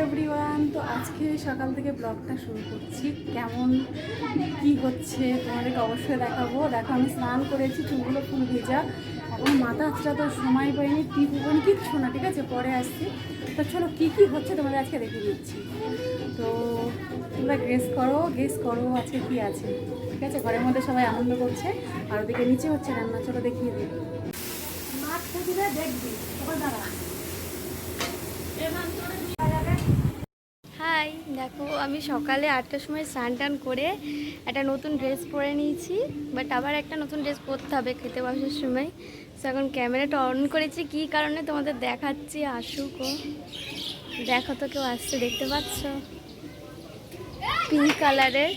Everyone, তো আজকে সকাল থেকে ব্লগটা শুরু করছি। কেমন কি হচ্ছে তোমাদেরকে অবশ্যই দেখাবো। দেখো আমি স্নান করেছি, চুলগুলো ফুল ভেজা, এখন মাথা আঁচড়া তো সময় পাইনি, টিপ ওখানে কিচ্ছু না, ঠিক আছে, পরে আসছি। তো চলো কী কী হচ্ছে তোমাদের আজকে দেখে দিচ্ছি। তো তোমরা গেস করো আজকে কী আছে, ঠিক আছে। ঘরের মধ্যে সবাই আনন্দ করছে আর ওদিকে নিচে হচ্ছে রান্না, চলো দেখিয়ে দিই। মাছ দিলে দেখবি সবাই দাঁড়া। হাই, দেখো আমি সকালে 8টার সময় স্নান টান করে একটা নতুন ড্রেস পরে নিয়েছি, বাট আবার একটা নতুন ড্রেস পরতে হবে খেতে বসার সময়। তো এখন ক্যামেরাটা অন করেছি, কী কারণে তোমাদের দেখাচ্ছি, আসুক ও দেখো। তো কেউ আসছে, দেখতে পাচ্ছ, পিঙ্ক কালারের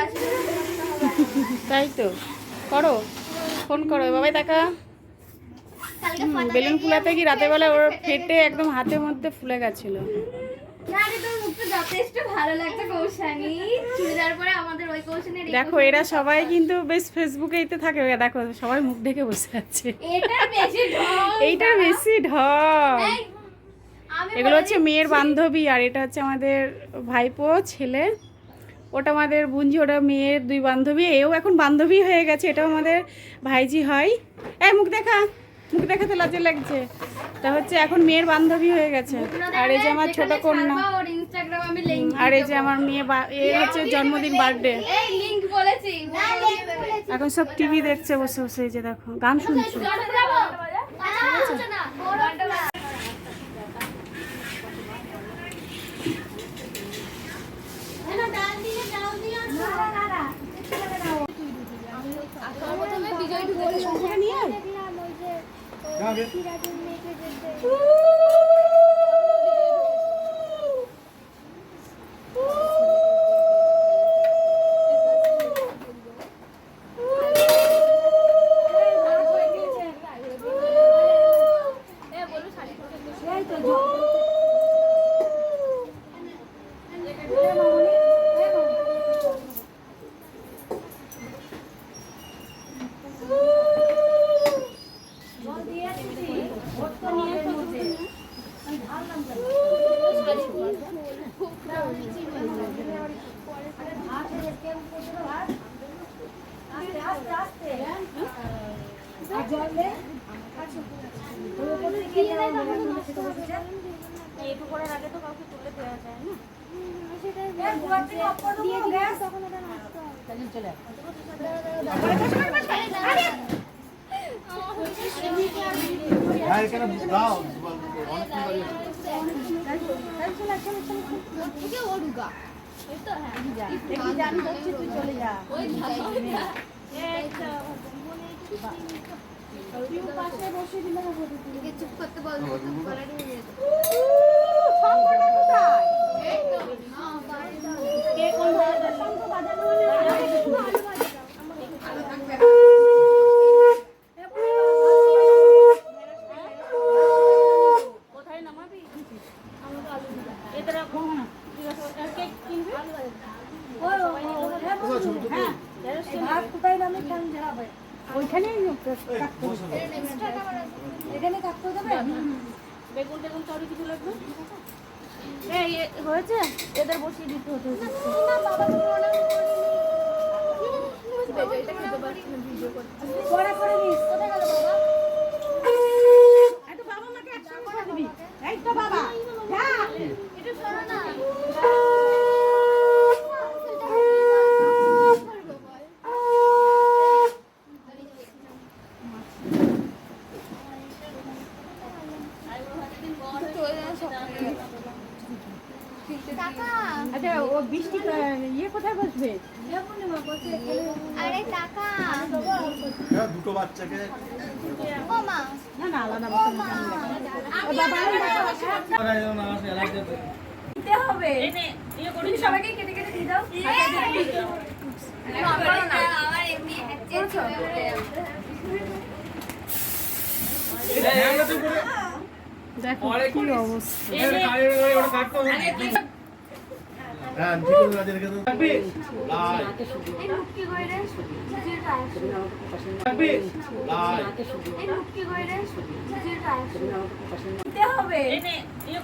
আসছে। তাই তো, করো, ফোন করো বাবাই। দেখা বেলুন ফুলাতে কি রাতের বেলা ওর ফেটে একদম হাতের মধ্যে ফুলে গেছিল। দেখো এরা সবাই কিন্তু বেশ ফেসবুকেইতে থাকে, দেখো সবাই মুখ ঢেকে বসে আছে। এইটার বেশি ঢং। এগুলো হচ্ছে মেয়ের বান্ধবী আর এটা হচ্ছে আমাদের ভাইপো ছেলে। ওটা আমাদের বুঞ্জি, ওটা মেয়ের দুই বান্ধবী, এও এখন বান্ধবী হয়ে গেছে, এটাও আমাদের ভাইজি হয়। মুখ দেখাতে লজ্জা লাগছে। তা হচ্ছে এখন মেয়ের বান্ধবী হয়ে গেছে। আর এই যে আমার ছোট কন্যা, আর এই যে আমার মেয়ে, এর হচ্ছে জন্মদিন, বার্থডে। এখন সব টিভি দেখছে বসে বসে, এই যে দেখো গান শুনছে। চুপ করতে বল। বেগুন চড়ি কিছু লাগবে হয়েছে, এদের বসিয়ে দিতে হতো। আচ্ছা, ও বৃষ্টি ইয়ে কোথায় বসবে? আরে টাকা দুটো বাচ্চাকে না না আলাদা হবে, সবাইকে কেটে কেটে দিয়ে দাও। দেখো কি অবস্থা। হ্যাঁ দুটো রাজের রেখে দাও থাকবে লাই এই মুক্তি করে রে সুজিটা থাকবে লাই এই মুক্তি করে রে সুজিটা দিতে হবে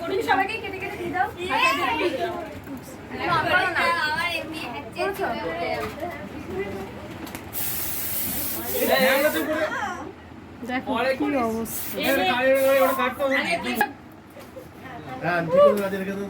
তুমি সবাইকে কেটে কেটে দিয়ে দাও আমার এমনি দেখো কি অবস্থা। হ্যাঁ দুটো রাজের রেখে দাও